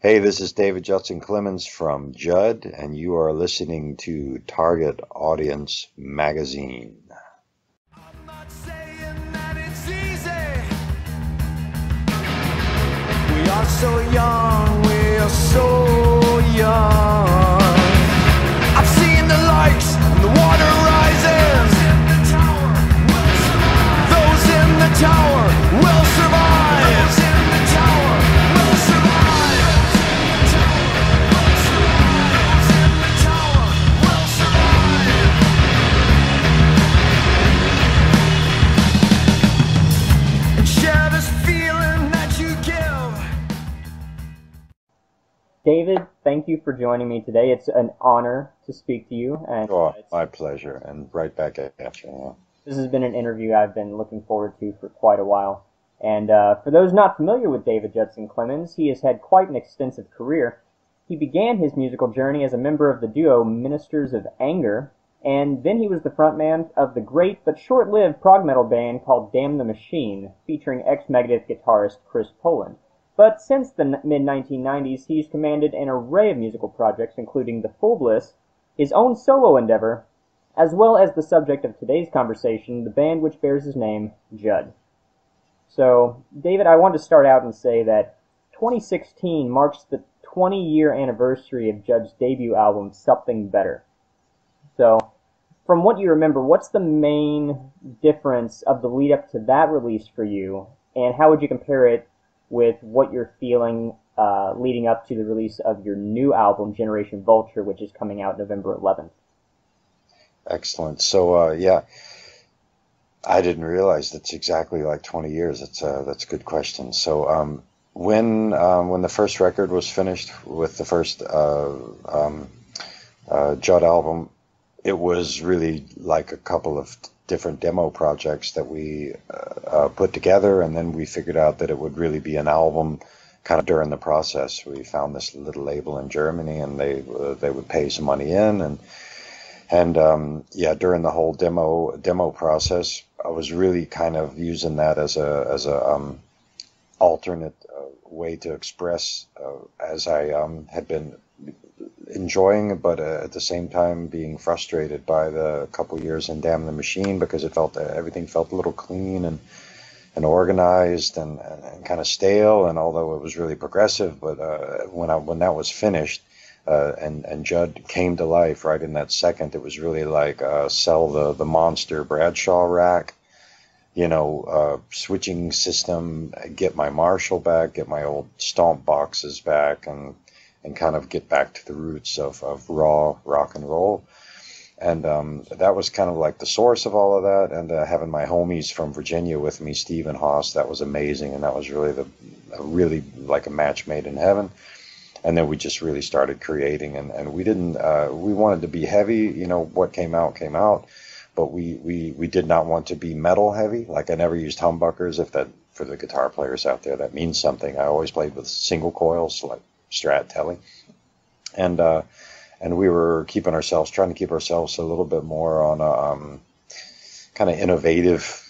Hey, this is David Judson Clemmons from Judd, and you are listening to Target Audience Magazine. I'm not saying that it's easy. We are so young, we are so young. I've seen the lights and the water rises. Those in the tower will survive. Those in the tower will survive. Those in the tower will survive. And share this feeling that you give. David, thank you for joining me today. It's an honor to speak to you, and Oh, my pleasure, and right back at you. this has been an interview I've been looking forward to for quite a while. And for those not familiar with David Judson Clemmons, he has had quite an extensive career. He began his musical journey as a member of the duo Ministers of Anger, and then he was the frontman of the great but short-lived prog metal band called Damn the Machine, featuring ex-Megadeth guitarist Chris Poland. But since the mid-1990s, he's commanded an array of musical projects, including the Fullbliss, his own solo endeavor, as well as the subject of today's conversation, the band which bears his name, Judd. So, David, I want to start out and say that 2016 marks the 20-year anniversary of Judd's debut album, Something Better. So, from what you remember, what's the main difference of the lead up to that release for you, and how would you compare it with what you're feeling leading up to the release of your new album, Generation Vulture, which is coming out November 11th? Excellent. So, yeah, I didn't realize that's exactly like 20 years. That's a good question. So, when the first record was finished with the first Judd album, it was really like a couple of different demo projects that we put together, and then we figured out that it would really be an album kind of during the process. We found this little label in Germany, and they would pay some money in, and yeah, during the whole demo process, I was really kind of using that as a alternate way to express as I had been enjoying, but at the same time being frustrated by the couple years in Damn the Machine, because it felt everything felt a little clean and organized and kind of stale. And although it was really progressive, but when that was finished, and Judd came to life right in that second, it was really like sell the monster Bradshaw rack, switching system, get my Marshall back, get my old stomp boxes back, and kind of get back to the roots of raw rock and roll. And that was kind of like the source of all of that. And having my homies from Virginia with me, Steve and Haas, that was amazing. And that was really like a match made in heaven. And then we just really started creating, and we didn't, we wanted to be heavy, what came out, but we did not want to be metal heavy. Like, I never used humbuckers. If that, for the guitar players out there, that means something. I always played with single coils, like Strat Telly. And we were trying to keep ourselves a little bit more on a kind of innovative,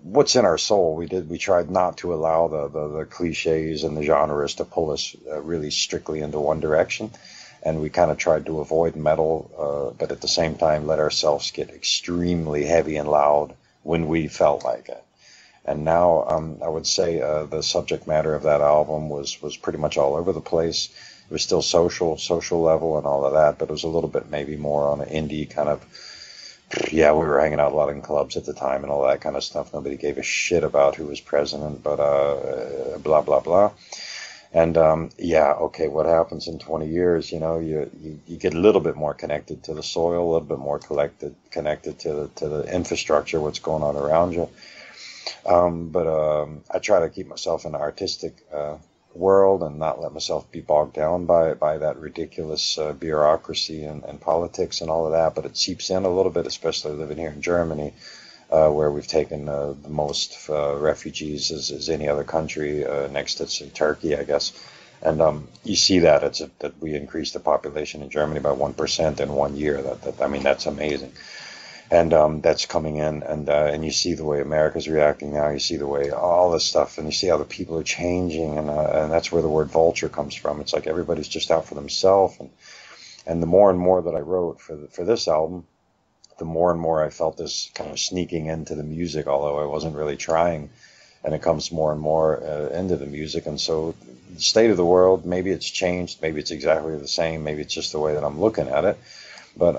what's in our soul. We tried not to allow the cliches and the genres to pull us really strictly into one direction. And we kind of tried to avoid metal, but at the same time let ourselves get extremely heavy and loud when we felt like it. And now I would say the subject matter of that album was pretty much all over the place. It was still social level and all of that, but it was a little bit maybe more on an indie kind of, yeah, we were hanging out a lot in clubs at the time and all that kind of stuff. Nobody gave a shit about who was president, but blah, blah, blah. And yeah, okay, what happens in 20 years? You get a little bit more connected to the soil, a little bit more connected to the infrastructure, what's going on around you. But I try to keep myself in the artistic world and not let myself be bogged down by that ridiculous bureaucracy and politics and all of that. But it seeps in a little bit, especially living here in Germany, where we've taken the most refugees as any other country. Next, it's in Turkey, I guess. And you see that that we increased the population in Germany by 1% in 1 year. I mean, that's amazing. And that's coming in, and you see the way America's reacting now. You see the way all this stuff, and you see how the people are changing, and that's where the word vulture comes from. It's like everybody's just out for themselves, and the more and more that I wrote for this album, the more and more I felt this kind of sneaking into the music, although I wasn't really trying, and it comes more and more into the music. And so the state of the world, maybe it's changed, maybe it's exactly the same, maybe it's just the way that I'm looking at it, but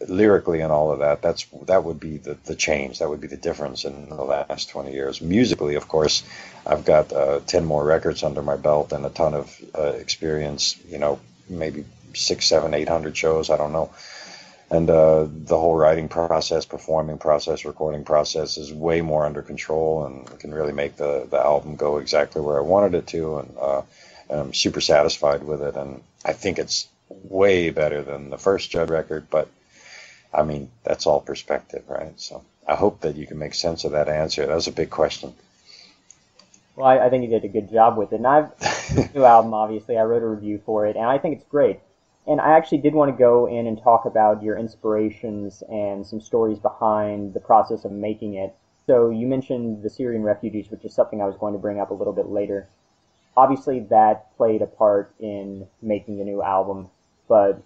lyrically and all of that, that would be the change. That would be the difference in the last 20 years. Musically, of course, I've got 10 more records under my belt and a ton of experience, maybe 600, 700, 800 shows, I don't know. And the whole writing process, performing process, recording process is way more under control, and can really make the album go exactly where I wanted it to, and I'm super satisfied with it, and I think it's way better than the first Judd record, but I mean, that's all perspective, right? So I hope that you can make sense of that answer. That was a big question. Well, I think you did a good job with it. And this new album, obviously, I wrote a review for it, and I think it's great. And I actually did want to go in and talk about your inspirations and some stories behind the process of making it. So you mentioned the Syrian refugees, which is something I was going to bring up a little bit later. Obviously, that played a part in making the new album, but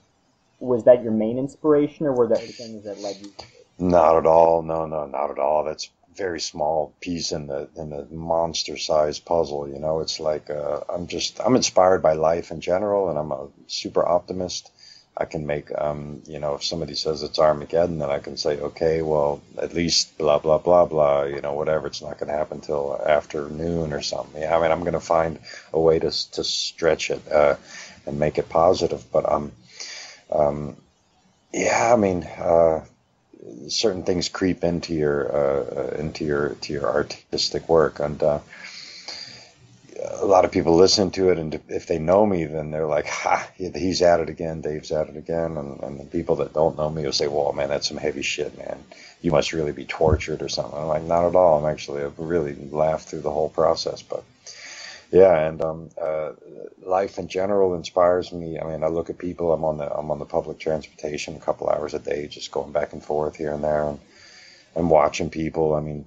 was that your main inspiration, or were there other things that led you to it? Not at all. No, not at all. That's a very small piece in the monster-sized puzzle. It's like I'm inspired by life in general, and I'm a super optimist. I can make if somebody says it's Armageddon, then I can say, okay, well, at least blah blah blah blah, whatever. It's not going to happen till afternoon or something. Yeah, I mean, I'm going to find a way to stretch it and make it positive. But yeah, I mean, certain things creep into your artistic work, and a lot of people listen to it, and if they know me, then they're like, ha, he's at it again, Dave's at it again. And the people that don't know me will say, well, man, that's some heavy shit, man. You must really be tortured or something. I'm like, not at all. I've really laughed through the whole process. But yeah, and life in general inspires me. I mean, I look at people. I'm on the public transportation a couple hours a day, just going back and forth here and there, and watching people. I mean,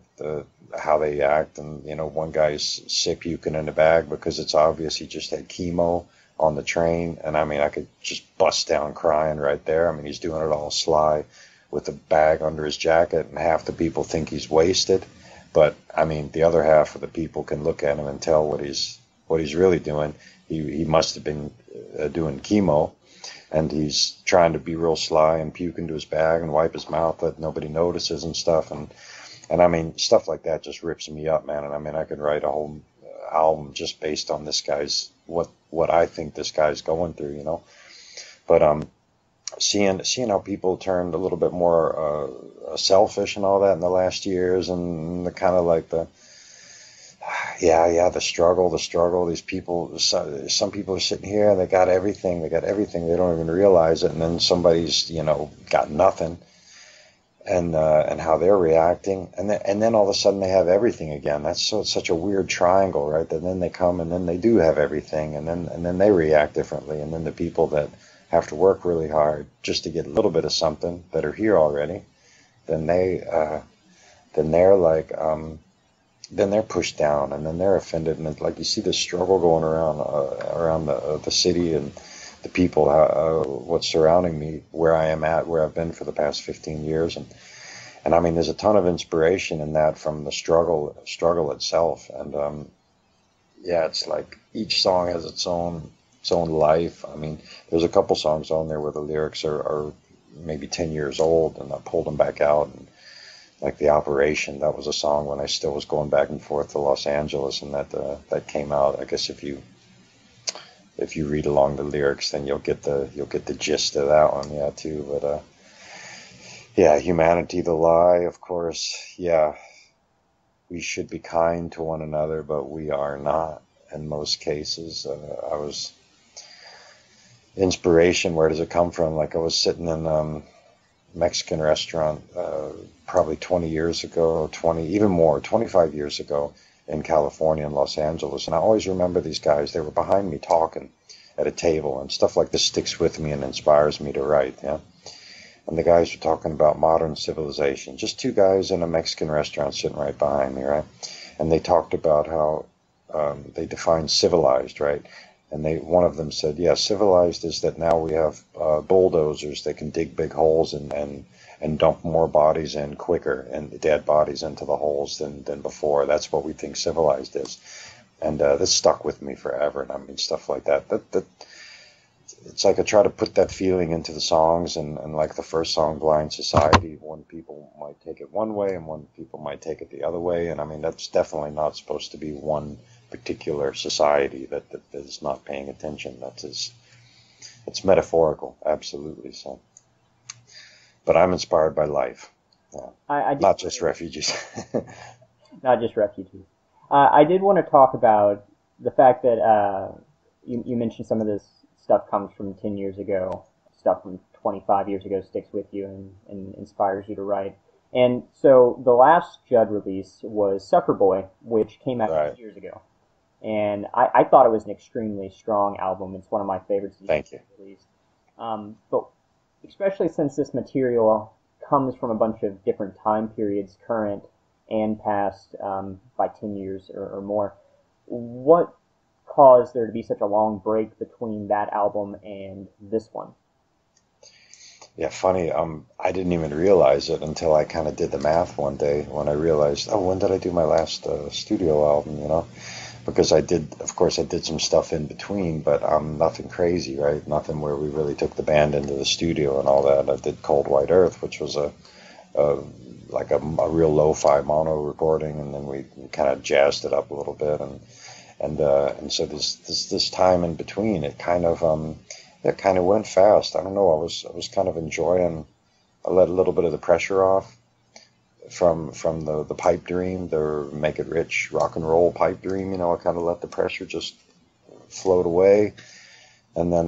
how they act. And one guy's sick, puking in a bag because it's obvious he just had chemo on the train. And I mean, I could just bust down crying right there. I mean, he's doing it all sly with a bag under his jacket, and half the people think he's wasted. But I mean, the other half of the people can look at him and tell what he's really doing. He must have been doing chemo, and he's trying to be real sly and puke into his bag and wipe his mouth that nobody notices and stuff. And I mean, stuff like that just rips me up, man. And I mean, I could write a whole album just based on this guy's what I think this guy's going through, But seeing how people turned a little bit more selfish and all that in the last years, and the kind of like the struggle. These people, some people are sitting here and they got everything. They don't even realize it, and then somebody's got nothing. And how they're reacting, and then all of a sudden they have everything again. That's such a weird triangle, right? And then they come, and then they do have everything, and then they react differently. And then the people that have to work really hard just to get a little bit of something that are here already, then they're pushed down, and then they're offended, and like you see the struggle going around the city and the people, what's surrounding me, where I am at, where I've been for the past 15 years. And I mean, there's a ton of inspiration in that from the struggle itself. And yeah, it's like each song has its own life. I mean, there's a couple songs on there where the lyrics are maybe 10 years old, and I pulled them back out. And like The Operation, that was a song when I still was going back and forth to Los Angeles, and that came out. I guess if you read along the lyrics, then you'll get the gist of that one, yeah, too. But yeah, Humanity, the Lie, of course. Yeah, we should be kind to one another, but we are not in most cases. Inspiration, where does it come from? Like, I was sitting in a Mexican restaurant probably 20 years ago, 25 years ago, in California, in Los Angeles. And I always remember these guys. They were behind me talking at a table, and stuff like this sticks with me and inspires me to write. Yeah. and the guys were talking about modern civilization. Just two guys in a Mexican restaurant sitting right behind me, right? And they talked about how they define civilized, right? And one of them said, yeah, civilized is that now we have bulldozers that can dig big holes and dump more bodies in quicker and dead bodies into the holes than before. That's what we think civilized is. And this stuck with me forever. And I mean, stuff like that. It's like I try to put that feeling into the songs, and like the first song, Blind Society, one people might take it one way and one people might take it the other way. And I mean, that's definitely not supposed to be one particular society that is not paying attention. It's metaphorical, absolutely. So, but I'm inspired by life, not just refugees. Not just refugees. I did want to talk about the fact that you mentioned some of this stuff comes from 10 years ago, stuff from 25 years ago sticks with you and inspires you to write. And so the last Judd release was Sufferboy, which came out 2 years ago. And I thought it was an extremely strong album. It's one of my favorites. Thank you. Released. But especially since this material comes from a bunch of different time periods, current and past, by 10 years or more, what caused there to be such a long break between that album and this one? Yeah, funny. I didn't even realize it until I kind of did the math one day when I realized, oh, when did I do my last studio album, you know? Because of course I did some stuff in between, but nothing crazy, right? Nothing where we really took the band into the studio and all that. I did Cold White Earth, which was like a real lo-fi mono recording, and then we kind of jazzed it up a little bit, and so this time in between, it kind of went fast. I don't know. I was kind of enjoying. I let a little bit of the pressure off from the pipe dream, the Make It Rich rock and roll pipe dream. You know, I kind of let the pressure just float away, and then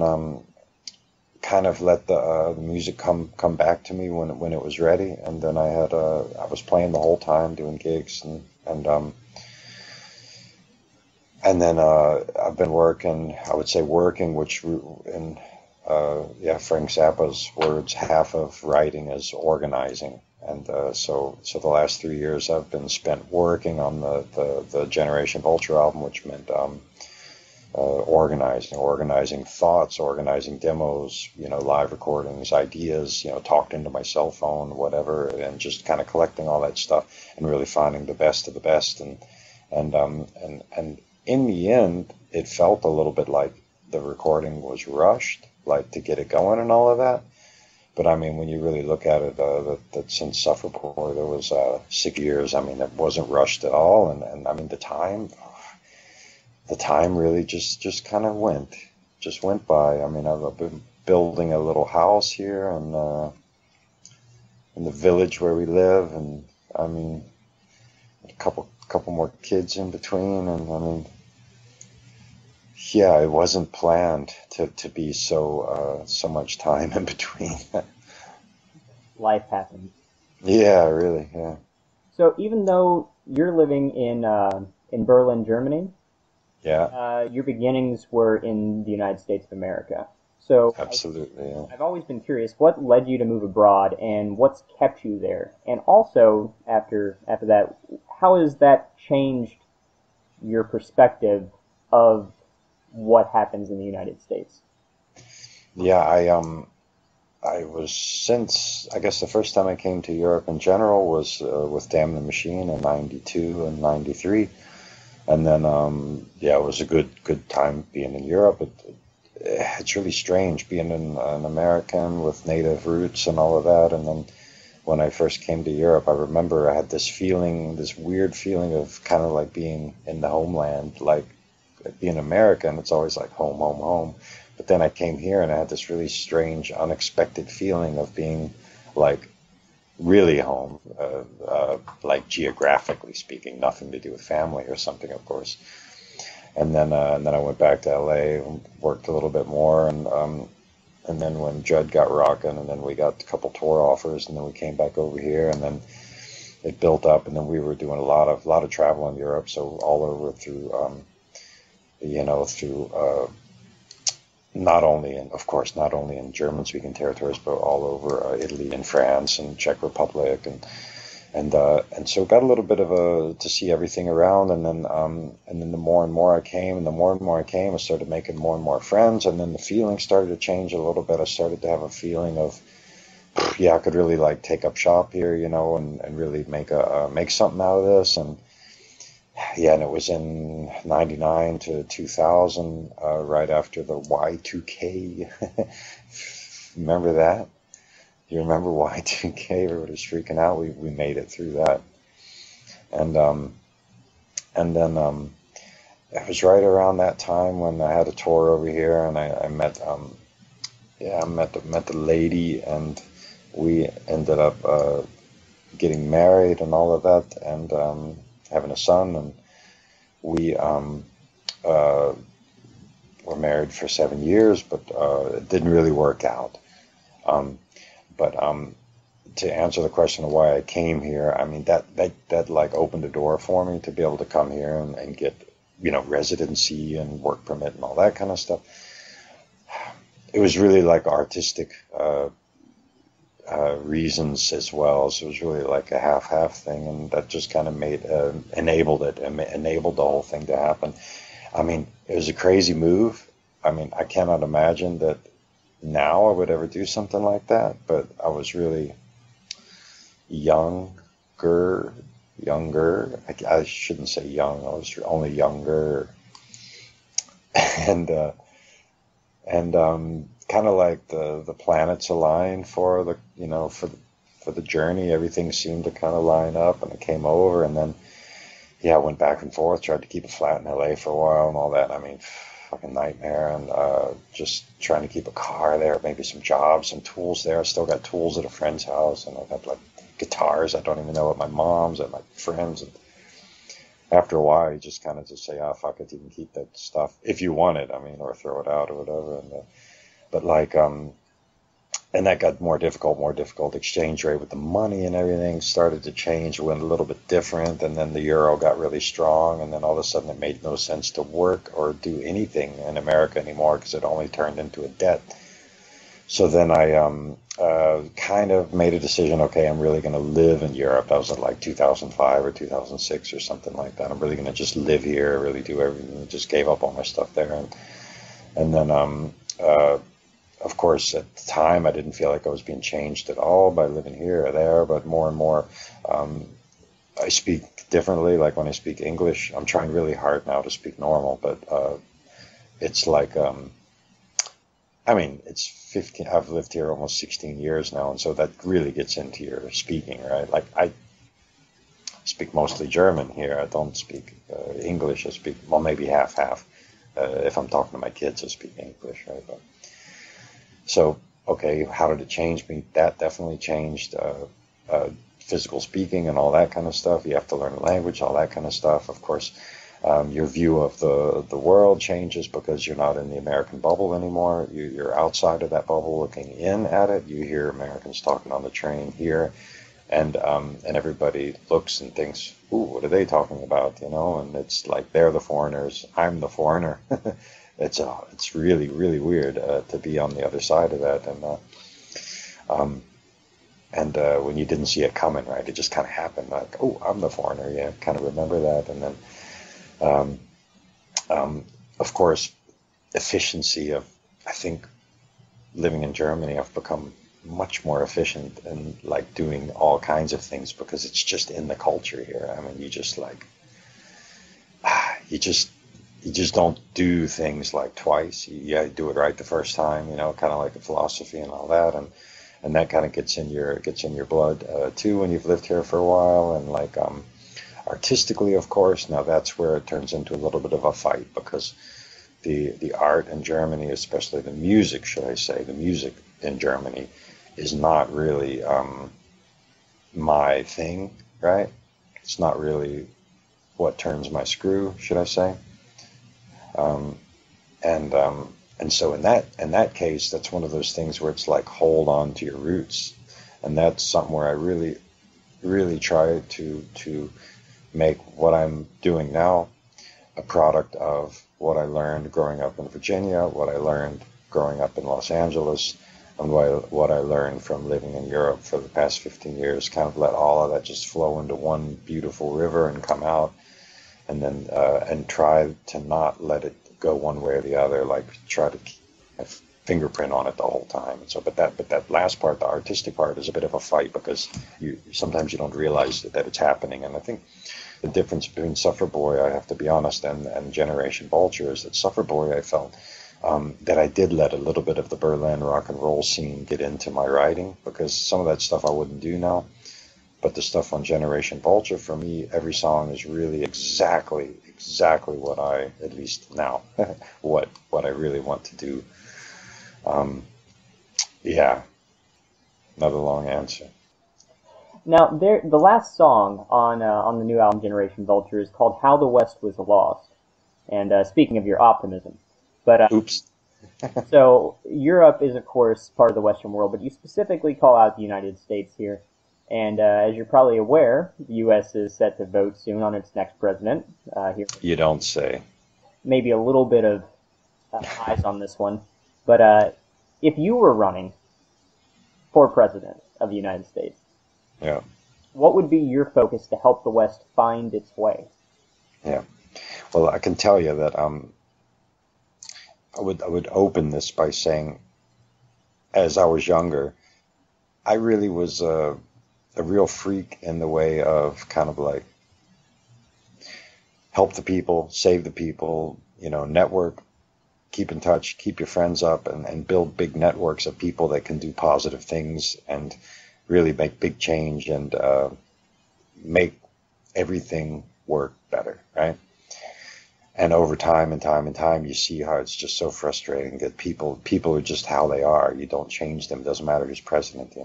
kind of let the music come back to me when it was ready. And then I was playing the whole time, doing gigs, and then I've been working, I would say working, which in Frank Zappa's words, half of writing is organizing. And so the last 3 years I've been spent working on the Generation Vulture album, which meant organizing thoughts, organizing demos, you know, live recordings, ideas, you know, talked into my cell phone, whatever, and just kind of collecting all that stuff and really finding the best of the best. And in the end, it felt a little bit like the recording was rushed, like to get it going and all of that. But I mean, when you really look at it, that since Sufferboy, there was 6 years. I mean, it wasn't rushed at all, and I mean, the time really just kind of went by. I mean, I've been building a little house here and in the village where we live, and I mean, a couple more kids in between, and I mean, yeah, it wasn't planned to be so much time in between. Life happens. Yeah, really, yeah. So even though you're living in Berlin, Germany, yeah, your beginnings were in the United States of America. So absolutely, yeah. I've always been curious, what led you to move abroad, and what's kept you there? And also, after that, how has that changed your perspective of what happens in the United States? Yeah, I was, since, I guess the first time I came to Europe in general was with Damn the Machine in 92 and 93. And then, it was a good time being in Europe. It's really strange being an American with native roots and all of that. And then when I first came to Europe, I remember I had this weird feeling of kind of like being in the homeland, like being American. It's always like home, home, home. But then I came here and I had this really strange, unexpected feeling of being like really home, like geographically speaking, nothing to do with family or something, of course. And then I went back to LA and worked a little bit more, and then when Judd got rocking, and then we got a couple tour offers, and then we came back over here, and then it built up, and then we were doing a lot of travel in Europe, so all over through not only in, of course, not only in German-speaking territories, but all over Italy and France and Czech Republic, and so got a little bit of to see everything around, and then the more and more I came, I started making more and more friends, and then the feeling started to change a little bit. I started to have a feeling of, yeah, I could really like take up shop here, and really make something out of this, and yeah, and it was in 99 to 2000, right after the Y2K. Remember that? You remember Y2K? Everybody was freaking out. We made it through that, and then it was right around that time when I had a tour over here, and I met the lady, and we ended up getting married and all of that, and having a son, and we were married for 7 years, but it didn't really work out. But to answer the question of why I came here, I mean, that like opened the door for me to be able to come here and get, residency and work permit and all that kind of stuff. It was really like artistic reasons as well, so it was really like a half thing, and that just kind of enabled the whole thing to happen. I mean, it was a crazy move. I mean, I cannot imagine that now I would ever do something like that, but I was really younger. I shouldn't say young. I was only younger, and kind of like the planets aligned for the journey. Everything seemed to kind of line up, and it came over, and then I went back and forth, tried to keep a flat in LA for a while and all that. I mean, fucking nightmare, and just trying to keep a car there, maybe some jobs, some tools there. I still got tools at a friend's house, and I've got like guitars I don't even know at my mom's, at my friends, and after a while you just kind of just say, fuck it, you can keep that stuff if you want it, I mean, or throw it out or whatever, but like and that got more difficult. Exchange rate with the money and everything started to change, went a little bit different, and then the euro got really strong, and then all of a sudden it made no sense to work or do anything in America anymore because it only turned into a debt. So then I kind of made a decision, okay, I'm really going to live in Europe. That was in like 2005 or 2006 or something like that. I'm really going to just live here, really do everything. Just gave up all my stuff there, and then of course, at the time, I didn't feel like I was being changed at all by living here or there, but more and more, I speak differently. Like when I speak English, I'm trying really hard now to speak normal, but it's like, I mean, it's 15, I've lived here almost 16 years now, and so that really gets into your speaking, right? Like I speak mostly German here. I don't speak English. I speak, well, maybe half. If I'm talking to my kids, I speak English, right? But, so, okay, how did it change me? That definitely changed physical speaking and all that kind of stuff. You have to learn the language, all that kind of stuff. Of course, your view of the world changes because you're not in the American bubble anymore. You're outside of that bubble looking in at it. You hear Americans talking on the train here, and everybody looks and thinks, ooh, what are they talking about, And it's like they're the foreigners, I'm the foreigner. It's really, really weird to be on the other side of that, and when you didn't see it coming, right? It just kind of happened. Like, oh, I'm the foreigner. Yeah, kind of remember that, and then, of course, efficiency of. I think living in Germany, I've become much more efficient in like doing all kinds of things because it's just in the culture here. I mean, you just like, you just don't do things like twice. You do it right the first time, kind of like the philosophy and all that, and that kind of gets in your blood too when you've lived here for a while. And like artistically, of course, now that's where it turns into a little bit of a fight because the art in Germany, especially the music, should I say, the music in Germany is not really my thing, right? It's not really what turns my screw, should I say? And so in that case, that's one of those things where it's like hold on to your roots, and that's something where I really, really try to make what I'm doing now a product of what I learned growing up in Virginia, what I learned growing up in Los Angeles and what I learned from living in Europe for the past 15 years, kind of let all of that just flow into one beautiful river and come out, and then and try to not let it go one way or the other, like try to keep a fingerprint on it the whole time. And so, but that last part, the artistic part, is a bit of a fight, because sometimes you don't realize that it's happening. And I think the difference between Sufferboy, I have to be honest, and Generation Vulture is that Sufferboy, I felt that I did let a little bit of the Berlin rock and roll scene get into my writing, because some of that stuff I wouldn't do now. But the stuff on Generation Vulture, for me, every song is really exactly what I, at least now, what I really want to do. Yeah, another long answer. Now, the last song on the new album Generation Vulture is called "How the West Was Lost." And speaking of your optimism, but Oops. So Europe is, of course, part of the Western world, but you specifically call out the United States here. And as you're probably aware, the U.S. is set to vote soon on its next president. Here, You don't say. maybe a little bit of eyes on this one, but if you were running for president of the United States, Yeah. what would be your focus to help the West find its way? Yeah. Well, I can tell you that I would open this by saying, as I was younger, I really was a real freak in the way of kind of like help the people, save the people, network, keep in touch, keep your friends up, and build big networks of people that can do positive things and really make big change and make everything work better, right? And over time and time and time, you see how it's just so frustrating that people are just how they are. You don't change them. It doesn't matter who's president,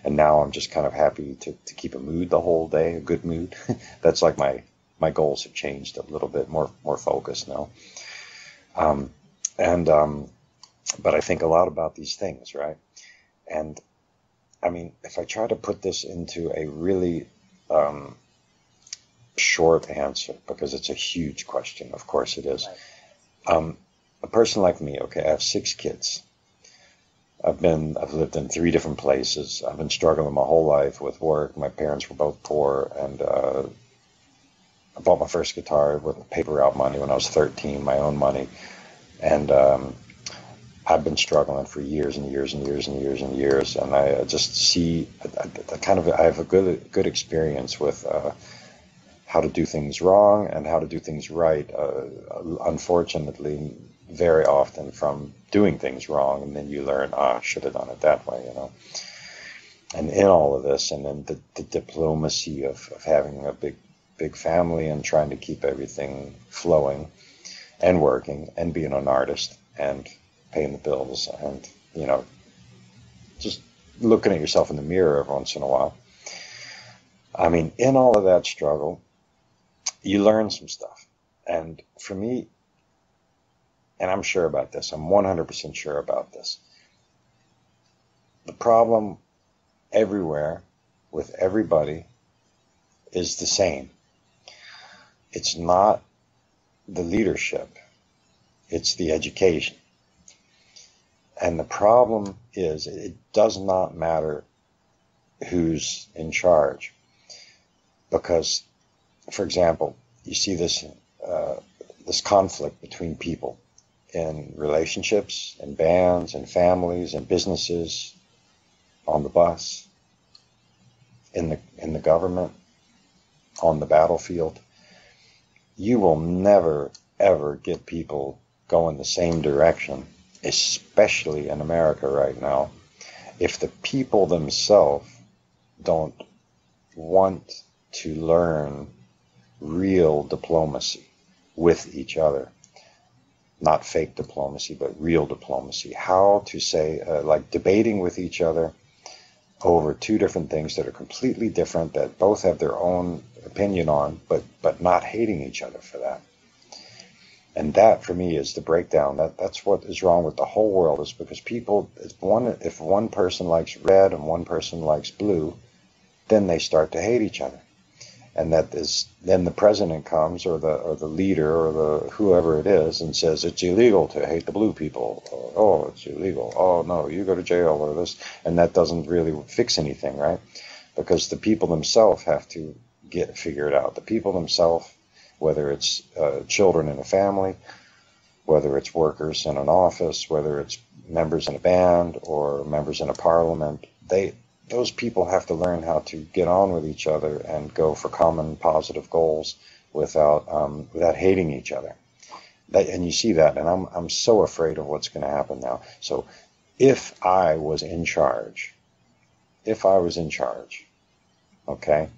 And now I'm just kind of happy to keep a mood the whole day, a good mood. That's like my goals have changed a little bit, more focused now. But I think a lot about these things, right? And I mean, if I try to put this into a really short answer, because it's a huge question, of course it is. A person like me, okay, I have 6 kids. I've lived in 3 different places. I've been struggling my whole life with work. My parents were both poor, and I bought my first guitar with paper route money when I was 13, my own money. And I've been struggling for years and years and years and years and years. And I just see, I have a good experience with how to do things wrong and how to do things right. Unfortunately, very often from doing things wrong, and then you learn, I should have done it that way, And in all of this, and then the diplomacy of having a big family and trying to keep everything flowing and working and being an artist and paying the bills and, just looking at yourself in the mirror every once in a while. I mean, in all of that struggle, you learn some stuff. And for me, and I'm sure about this, I'm 100% sure about this, the problem everywhere with everybody is the same. It's not the leadership, it's the education. And the problem is, it does not matter who's in charge. Because, for example, you see this conflict between people in relationships, in bands, in families, in businesses, on the bus, in the government, on the battlefield. You will never, ever get people going the same direction, especially in America right now, if the people themselves don't want to learn real diplomacy with each other. Not fake diplomacy, but real diplomacy. How to say, like debating with each other over 2 different things that are completely different, that both have their own opinion on, but not hating each other for that. And that, for me, is the breakdown. That's what is wrong with the whole world, is because people, if one person likes red and one person likes blue, then they start to hate each other. And that is, then the president comes, or the leader, or the whoever it is, and says it's illegal to hate the blue people. Oh, it's illegal. Oh no, you go to jail or this, and that doesn't really fix anything, right? Because the people themselves have to figure it out. The people themselves, whether it's children in a family, whether it's workers in an office, whether it's members in a band or members in a parliament, those people have to learn how to get on with each other and go for common positive goals without hating each other. And you see that, and I'm so afraid of what's going to happen now. So if I was in charge, okay,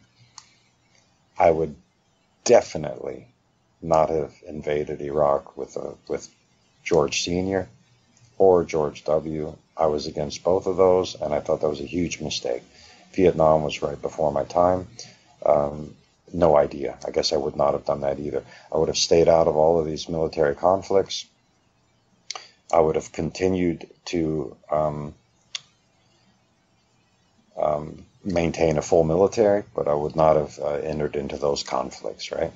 I would definitely not have invaded Iraq with George Sr. or George W. I was against both of those, and I thought that was a huge mistake. Vietnam was right before my time. No idea. I guess I would not have done that either. I would have stayed out of all of these military conflicts. I would have continued to maintain a full military, but I would not have entered into those conflicts, right?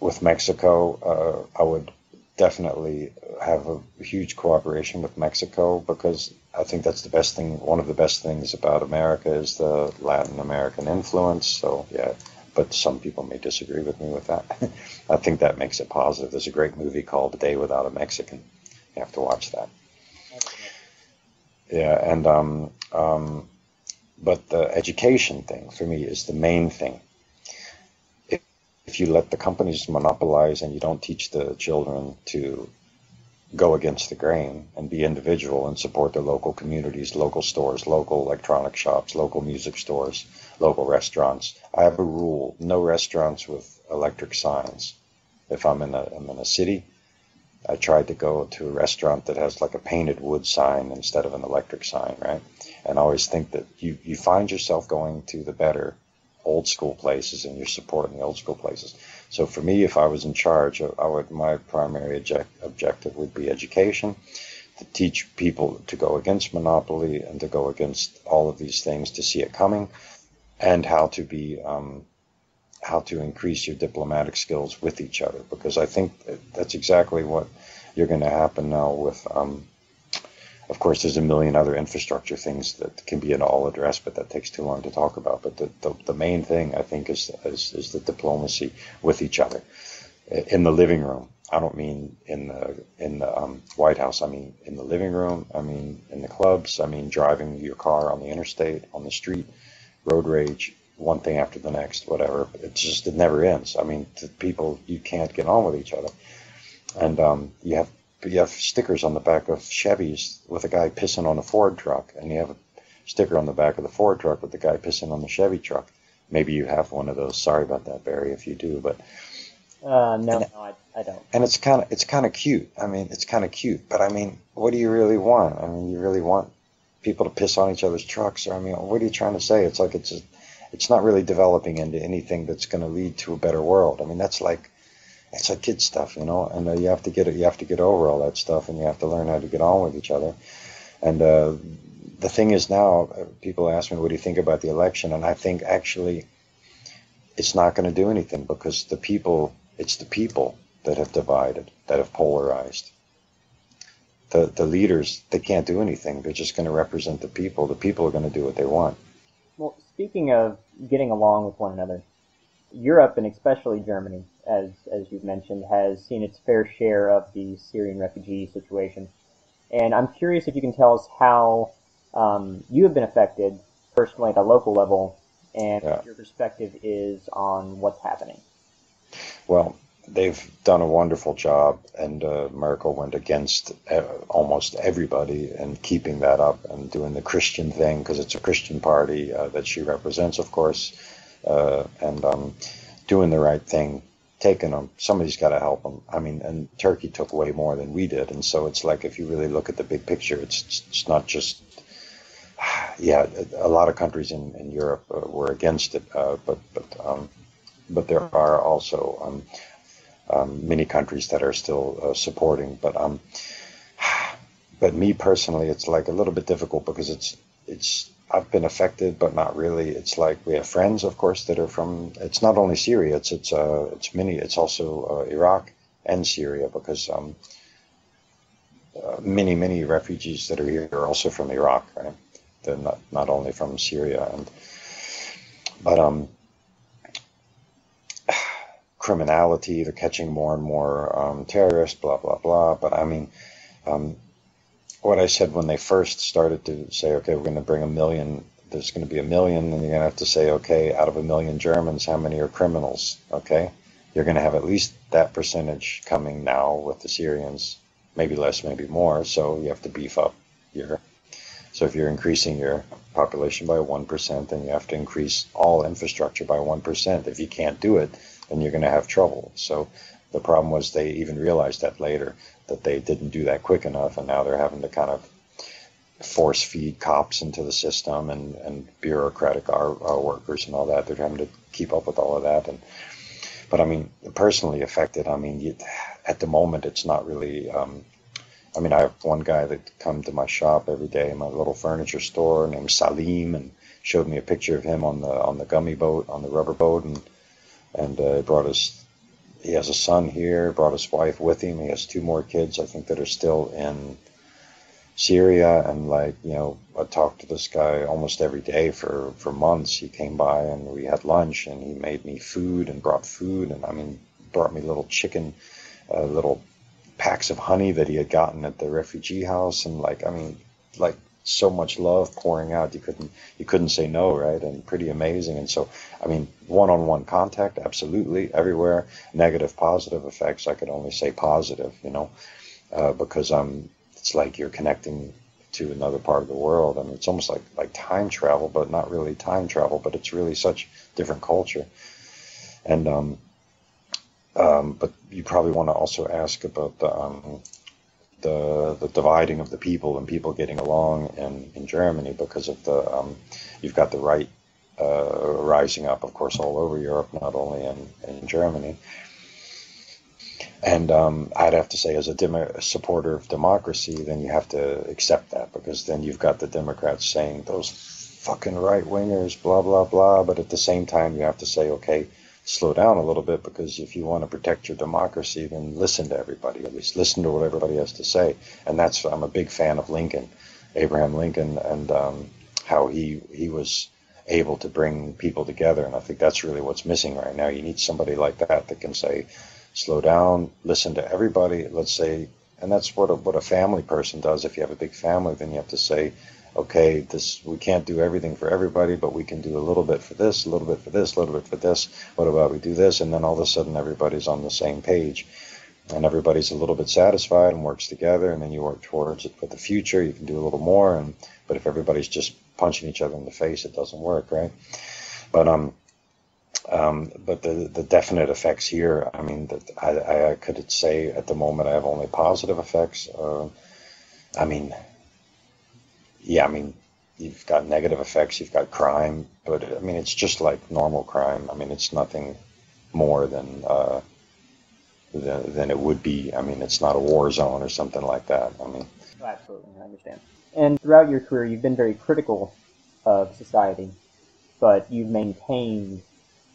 With Mexico, I would definitely have a huge cooperation with Mexico, because I think that's the best thing. One of the best things about America is the Latin American influence. So yeah, but some people may disagree with me with that. I think that makes it positive. There's a great movie called A Day Without a Mexican. You have to watch that. Yeah, and but the education thing for me is the main thing. If you let the companies monopolize and you don't teach the children to go against the grain and be individual and support their local communities, local stores, local electronic shops, local music stores, local restaurants. I have a rule: no restaurants with electric signs. If I'm in a city, I tried to go to a restaurant that has like a painted wood sign instead of an electric sign, right? And I always think that you find yourself going to the better old school places, and you're supporting the old school places. So for me, if I was in charge, my primary objective would be education, to teach people to go against monopoly and to go against all of these things, to see it coming, and how to increase your diplomatic skills with each other, because I think that's exactly what you're going to happen now with. Of course, there's a million other infrastructure things that can be all addressed, but that takes too long to talk about. But the main thing, I think, is the diplomacy with each other in the living room. I don't mean in the White House. I mean in the living room. I mean in the clubs. I mean driving your car on the interstate, on the street, road rage, one thing after the next, whatever. It never ends. I mean, people, you can't get on with each other, and you have stickers on the back of Chevys with a guy pissing on a Ford truck, and you have a sticker on the back of the Ford truck with the guy pissing on the Chevy truck. Maybe you have one of those. Sorry about that, Barry, if you do, but no, I don't. And it's kind of cute. I mean, it's kind of cute, but I mean, what do you really want? I mean, you really want people to piss on each other's trucks? Or I mean, what are you trying to say? It's like it's not really developing into anything that's going to lead to a better world. I mean, it's like kid stuff, you know, and you have to get over all that stuff, and you have to learn how to get on with each other. And the thing is now, people ask me, what do you think about the election? And I think actually it's not going to do anything, because it's the people that have divided, that have polarized. The leaders, they can't do anything. They're just going to represent the people. The people are going to do what they want. Well, speaking of getting along with one another, Europe, and especially Germany, as you've mentioned, has seen its fair share of the Syrian refugee situation. And I'm curious if you can tell us how you have been affected personally at a local level, and what your perspective is on what's happening. Well, they've done a wonderful job, and Merkel went against almost everybody and keeping that up and doing the Christian thing, because it's a Christian party that she represents, of course, and doing the right thing, taking them. Somebody's got to help them. I mean, and Turkey took way more than we did, and so it's like, if you really look at the big picture, it's not just, yeah, a lot of countries in Europe were against it, but there are also many countries that are still supporting. But me personally, it's like a little bit difficult, because it's I've been affected, but not really. It's like we have friends, of course, that are from. It's not only Syria. It's also Iraq and Syria, because many refugees that are here are also from Iraq, right? They're not only from Syria, but criminality. They're catching more and more terrorists, blah blah blah. But I mean, what I said when they first started to say, okay, we're going to bring 1 million. There's going to be 1 million, and you're going to have to say, okay, out of 1 million Germans, how many are criminals? Okay, you're going to have at least that percentage coming now with the Syrians. Maybe less, maybe more. So you have to beef up your. So if you're increasing your population by 1%, then you have to increase all infrastructure by 1%. If you can't do it, then you're going to have trouble. So the problem was they even realized that later, that they didn't do that quick enough, and now they're having to kind of force feed cops into the system and bureaucratic our workers and all that. They're having to keep up with all of that. But I mean, personally affected, I mean, at the moment, it's not really. I mean, I have one guy that come to my shop every day, my little furniture store, named Salim, and showed me a picture of him on the gummy boat, on the rubber boat, and brought his. He has a son here, brought his wife with him. He has 2 more kids, I think, that are still in Syria. And like, you know, I talked to this guy almost every day for months. He came by and we had lunch, and he made me food and brought food, and I mean, brought me little chicken, little packs of honey that he had gotten at the refugee house, and like, I mean, like, so much love pouring out, you couldn't say no, right? And pretty amazing. And so, I mean, one-on-one contact, absolutely, everywhere. Negative, positive effects, I could only say positive, you know, because it's like you're connecting to another part of the world. I mean, it's almost like time travel, but not really time travel, but it's really such different culture. And but you probably want to also ask about the dividing of the people and people getting along in Germany, because of you've got the right rising up, of course, all over Europe, not only in Germany. And I'd have to say, as a supporter of democracy, then you have to accept that, because then you've got the Democrats saying those fucking right-wingers, blah, blah, blah. But at the same time, you have to say, okay, slow down a little bit, because if you want to protect your democracy, then listen to everybody, at least listen to what everybody has to say. And I'm a big fan of Lincoln, Abraham Lincoln, and how he was able to bring people together. And I think that's really what's missing right now. You need somebody like that can say, slow down, listen to everybody, let's say. And that's what a family person does. If you have a big family, then you have to say, okay, we can't do everything for everybody, but we can do a little bit for this, a little bit for this, a little bit for this. What about we do this? And then all of a sudden everybody's on the same page, and everybody's a little bit satisfied and works together, and then you work towards it for the future. You can do a little more, but if everybody's just punching each other in the face, it doesn't work, right? But the definite effects here, I mean, that I could say at the moment I have only positive effects. I mean, yeah, I mean, you've got negative effects, you've got crime, but I mean, it's just like normal crime. I mean, it's nothing more than it would be. I mean, it's not a war zone or something like that. I mean, oh, absolutely, I understand. And throughout your career, you've been very critical of society, but you've maintained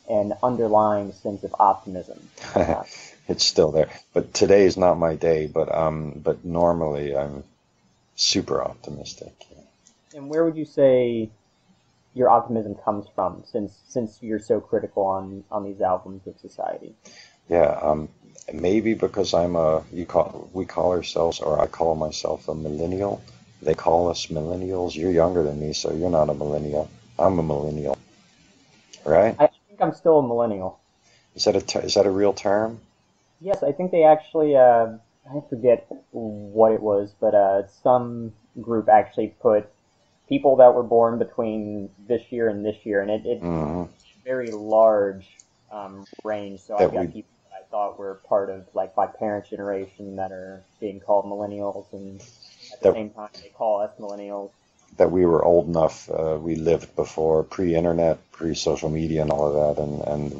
an underlying sense of optimism. It's still there. But today is not my day. But normally I'm super optimistic. And where would you say your optimism comes from, since you're so critical on these albums of society? Yeah, maybe because we call ourselves, or I call myself, a millennial. They call us millennials. You're younger than me, so you're not a millennial. I'm a millennial, right? I think I'm still a millennial. Is that a real term? Yes, I think they actually, I forget what it was, but some group actually put people that were born between this year and this year, and it's a very large range. So I've got people that I thought were part of, like, my parents' generation that are being called millennials, and at the same time they call us millennials. That we were old enough, we lived before pre-internet, pre-social media and all of that, and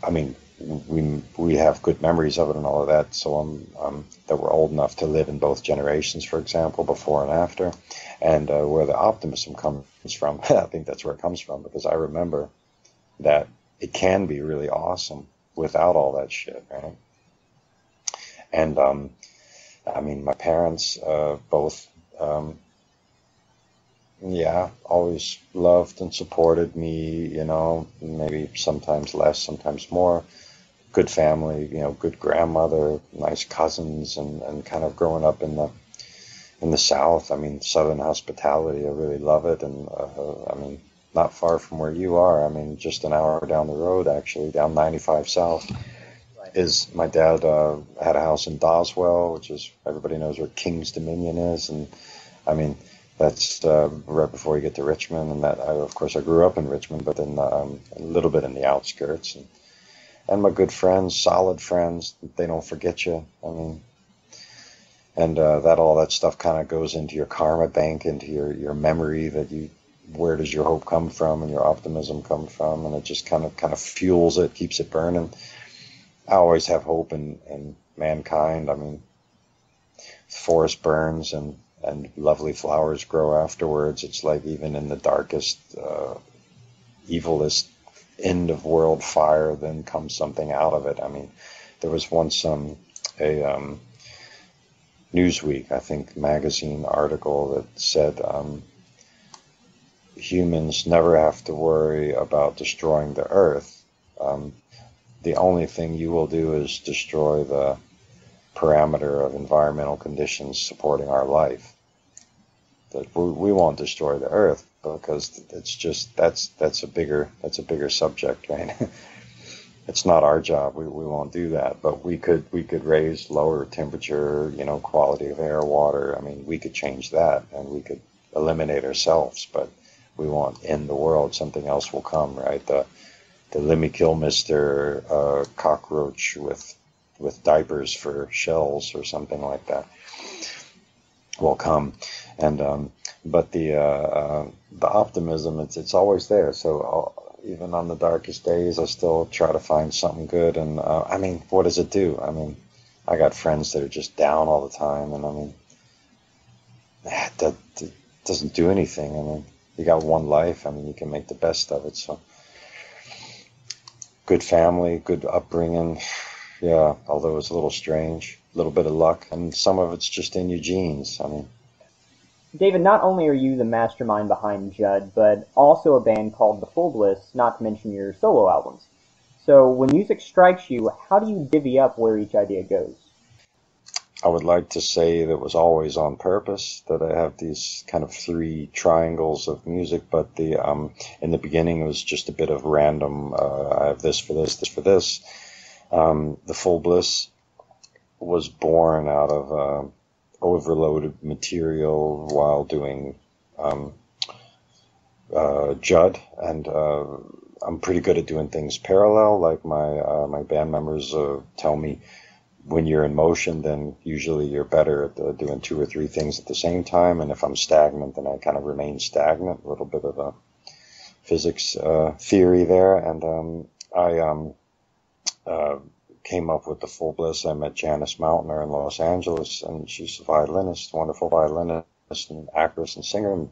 I mean, we have good memories of it and all of that. So that we're old enough to live in both generations, for example, before and after, and where the optimism comes from. I think that's where it comes from, because I remember that it can be really awesome without all that shit, right? And I mean, my parents both. Yeah, always loved and supported me, you know, maybe sometimes less, sometimes more. Good family, you know, good grandmother, nice cousins, and kind of growing up in the South. I mean, Southern hospitality, I really love it. And I mean, not far from where you are. I mean, just an hour down the road, actually, down 95 South, is my dad had a house in Doswell, which is, everybody knows where King's Dominion is. And I mean, that's right before you get to Richmond, and that of course I grew up in Richmond, but then a little bit in the outskirts, and my good friends, solid friends, they don't forget you. I mean, and that all that stuff kind of goes into your karma bank, into your memory, that where does your hope come from and your optimism come from, and it just kind of fuels it, keeps it burning. I always have hope in mankind. I mean, the forest burns and lovely flowers grow afterwards. It's like even in the darkest, evilest end of world fire, then comes something out of it. I mean, there was once a Newsweek, I think, magazine article that said humans never have to worry about destroying the earth. The only thing you will do is destroy the parameter of environmental conditions supporting our life. That we won't destroy the earth, because it's just that's a bigger subject, right? It's not our job. We won't do that, but we could raise lower temperature, you know, quality of air, water. I mean, we could change that, and we could eliminate ourselves, but we won't end the world. Something else will come, right? The Lemmy Kilmister cockroach with diapers for shells or something like that will come. And but the optimism, it's always there. So even on the darkest days, I still try to find something good. And I mean, what does it do? I mean, I got friends that are just down all the time, and I mean, that doesn't do anything. I mean, you got one life. I mean, you can make the best of it. So good family, good upbringing. Yeah, although it's a little strange, a little bit of luck, and some of it's just in your genes. I mean, David, not only are you the mastermind behind Judd, but also a band called the Fullbliss, not to mention your solo albums. So when music strikes you, how do you divvy up where each idea goes? I would like to say that it was always on purpose, that I have these kind of three triangles of music, but in the beginning it was just a bit of random, I have this for this, this for this. The Fullbliss was born out of overloaded material while doing Judd, and I'm pretty good at doing things parallel. Like my band members tell me, when you're in motion, then usually you're better at doing two or three things at the same time. And if I'm stagnant, then I kind of remain stagnant. A little bit of a physics theory there. And I came up with the Fullbliss. I met Janice Mountainer in Los Angeles, and she's a violinist, wonderful violinist and actress and singer, and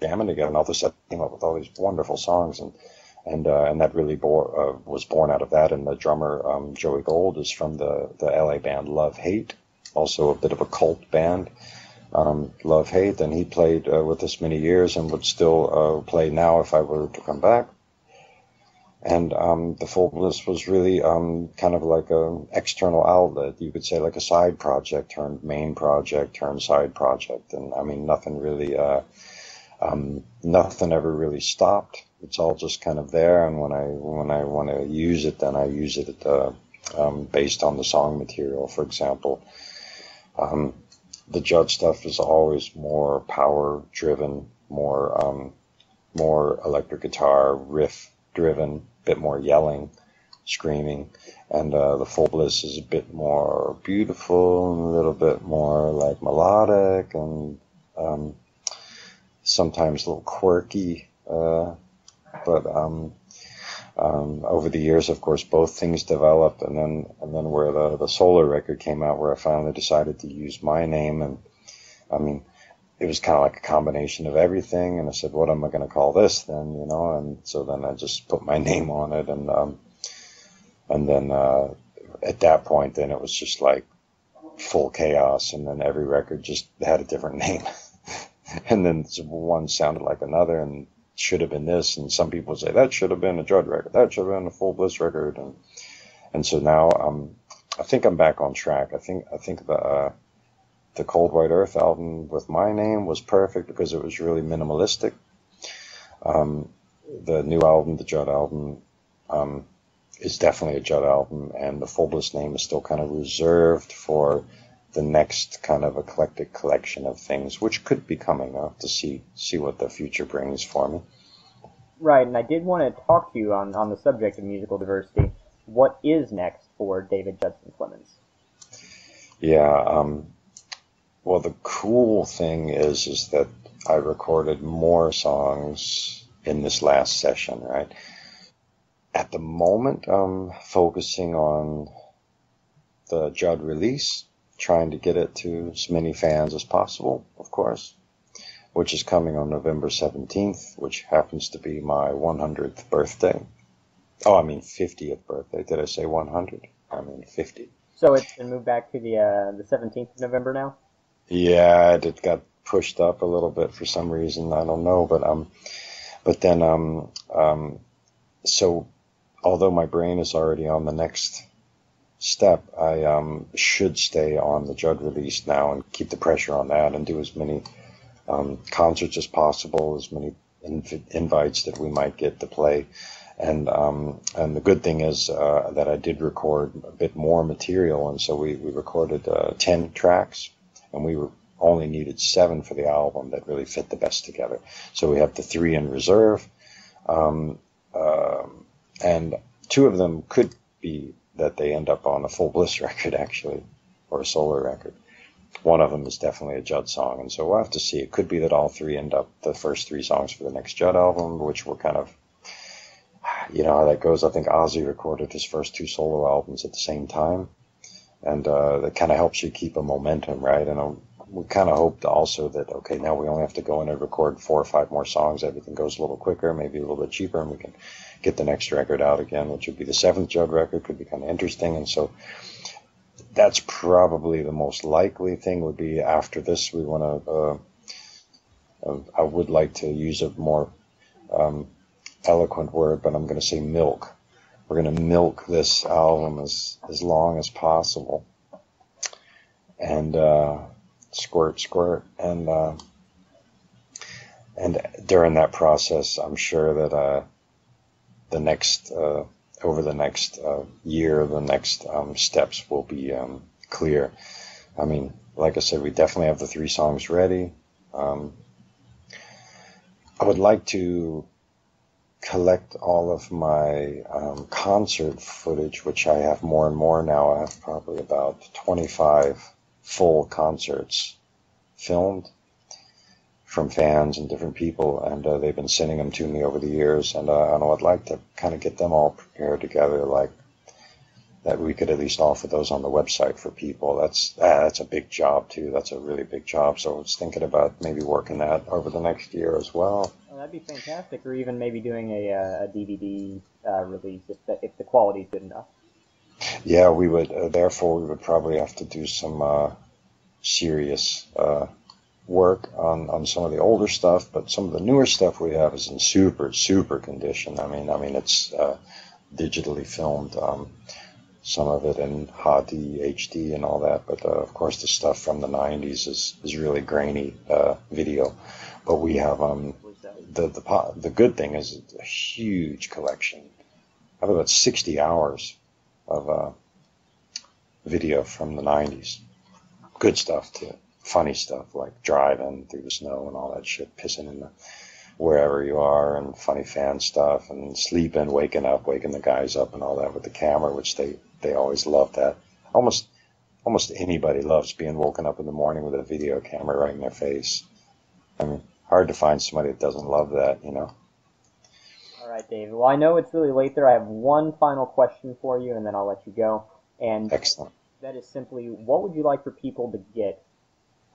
jamming together. And all of a sudden came up with all these wonderful songs, and that really was born out of that. And the drummer, Joey Gold, is from the LA band Love Hate, also a bit of a cult band, Love Hate, and he played with us many years and would still play now if I were to come back. And the Fullbliss was really kind of like an external outlet. You could say like a side project turned main project turned side project. And I mean, nothing really, nothing ever really stopped. It's all just kind of there. And when I want to use it, then I use it based on the song material. For example, the Judd stuff is always more power driven, more electric guitar riff driven, bit more yelling, screaming, and the Fullbliss is a bit more beautiful and a little bit more like melodic and sometimes a little quirky, but Over the years, of course, both things developed, and then where the solo record came out, where I finally decided to use my name, and I mean, it was kind of like a combination of everything. And I said, what am I going to call this then? You know, and so then I just put my name on it, and then at that point, then it was just like full chaos, and then every record just had a different name, and then one sounded like another, and should have been this, and some people say that should have been a Judd record, that should have been a Fullbliss record, and so now I think I'm back on track. I think the Cold White Earth album with my name was perfect because it was really minimalistic. The new album, the Judd album, is definitely a Judd album, and the Fullbliss name is still kind of reserved for the next kind of eclectic collection of things, which could be coming up to see what the future brings for me. Right, and I did want to talk to you on the subject of musical diversity. What is next for David Judson Clemmons? Yeah, well, the cool thing is that I recorded more songs in this last session, right? At the moment, I'm focusing on the Judd release, trying to get it to as many fans as possible, of course, which is coming on November 17th, which happens to be my 100th birthday. Oh, I mean 50th birthday. Did I say 100? I mean 50. So it's been moved back to the 17th of November now? Yeah, it got pushed up a little bit for some reason. I don't know, but then so although my brain is already on the next step, I should stay on the Judd release now and keep the pressure on that and do as many concerts as possible, as many invites that we might get to play. And the good thing is that I did record a bit more material, and so we recorded 10 tracks, and we only needed 7 for the album that really fit the best together. So we have the 3 in reserve, and 2 of them could be that they end up on a Fullbliss record, actually, or a solo record. One of them is definitely a Judd song, and so we'll have to see. It could be that all 3 end up the first 3 songs for the next Judd album, which were kind of, you know how that goes. I think Ozzy recorded his first 2 solo albums at the same time, and that kind of helps you keep a momentum, right? And we kind of hoped also that, okay, now we only have to go in and record 4 or 5 more songs. Everything goes a little quicker, maybe a little bit cheaper, and we can get the next record out again, which would be the 7th Judd record. Could be kind of interesting. And so that's probably the most likely thing would be after this. We want to, I would like to use a more eloquent word, but I'm going to say milk. We're going to milk this album as long as possible. And squirt, squirt. And during that process, I'm sure that the next over the next year, the next steps will be clear. I mean, like I said, we definitely have the 3 songs ready. I would like to collect all of my concert footage, which I have more and more now. I have probably about 25 full concerts filmed from fans and different people, and they've been sending them to me over the years, and I would like to kind of get them all prepared together, like that we could at least offer those on the website for people. That's a big job too. That's a really big job. So I was thinking about maybe working that over the next year as well. Oh, that'd be fantastic, or even maybe doing a DVD release if the quality is good enough. Yeah, we would. Therefore, we would probably have to do some serious work on some of the older stuff, but some of the newer stuff we have is in super condition. I mean it's digitally filmed, some of it in HD and all that, but of course the stuff from the 90s is really grainy video. But we have the good thing is it's a huge collection. I have about 60 hours of video from the 90s. Good stuff too. Funny stuff like driving through the snow and all that shit, pissing in wherever you are, and funny fan stuff, and sleeping, waking the guys up and all that with the camera, which they always love that. Almost anybody loves being woken up in the morning with a video camera right in their face. I mean, hard to find somebody that doesn't love that, you know. All right. right, David. Well, I know it's really late there. I have one final question for you, and then I'll let you go. And Excellent. that is simply, what would you like for people to get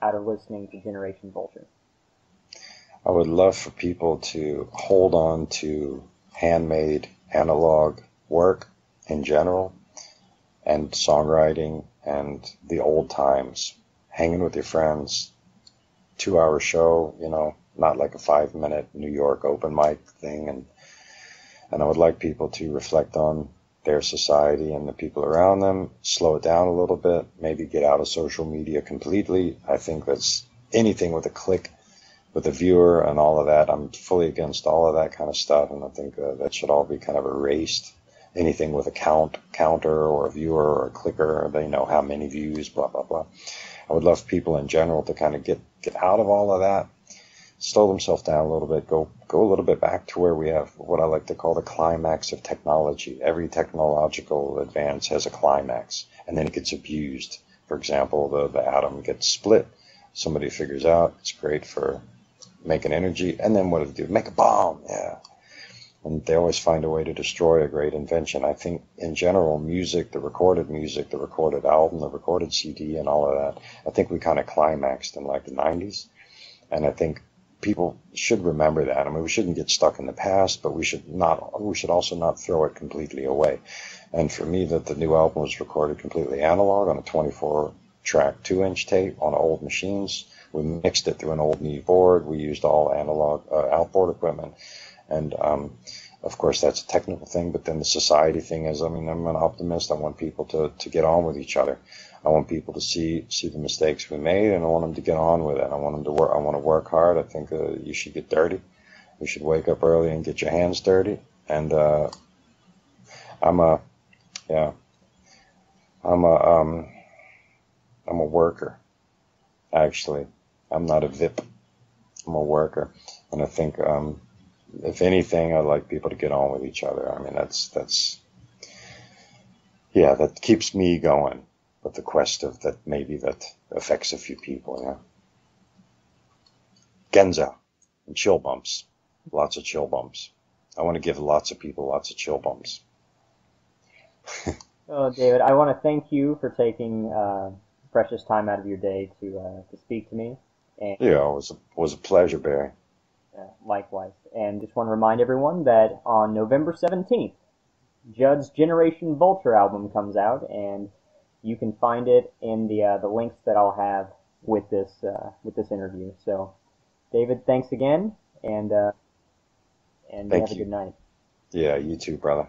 out of listening to Generation Vulture? I would love for people to hold on to handmade analog work in general and songwriting and the old times, hanging with your friends, 2-hour show, not like a 5-minute New York open mic thing. And I would like people to reflect on their society and the people around them, slow it down a little bit, maybe get out of social media completely. I think that's anything with a click, with a viewer and all of that. I'm fully against all of that kind of stuff, and I think that should all be kind of erased. Anything with a counter or a viewer or a clicker, they know how many views, blah, blah, blah. I would love people in general to kind of get out of all of that, slow themselves down a little bit, go a little bit back to where we have what I like to call the climax of technology. Every technological advance has a climax, and then it gets abused. For example, the atom gets split. Somebody figures out it's great for making energy, and then what do they do? Make a bomb, yeah. And they always find a way to destroy a great invention. I think, in general, music, the recorded album, the recorded CD, and all of that, I think we kind of climaxed in like the 90s. And I think people should remember that. I mean, we shouldn't get stuck in the past, but we should also not throw it completely away. And for me, that the new album was recorded completely analog on a 24-track 2-inch tape on old machines. We mixed it through an old knee board. We used all analog outboard equipment. And, of course, that's a technical thing, but then the society thing is, I'm an optimist. I want people to get on with each other. I want people to see the mistakes we made, and I want them to get on with it. I want them to work. I want to work hard. I think you should get dirty. You should wake up early and get your hands dirty. And I'm a worker. Actually, I'm not a VIP. I'm a worker, and I think if anything, I'd like people to get on with each other. I mean, that keeps me going. But the quest of that maybe that affects a few people, yeah. Genza and chill bumps, lots of chill bumps. I want to give lots of people lots of chill bumps. Oh, David, I want to thank you for taking precious time out of your day to speak to me. And, yeah, it was a pleasure, Barry. Likewise. And just want to remind everyone that on November 17th, Judd's Generation Vulture album comes out, and you can find it in the links that I'll have with this interview. So, David, thanks again, and Thank have a good night. Yeah, you too, brother.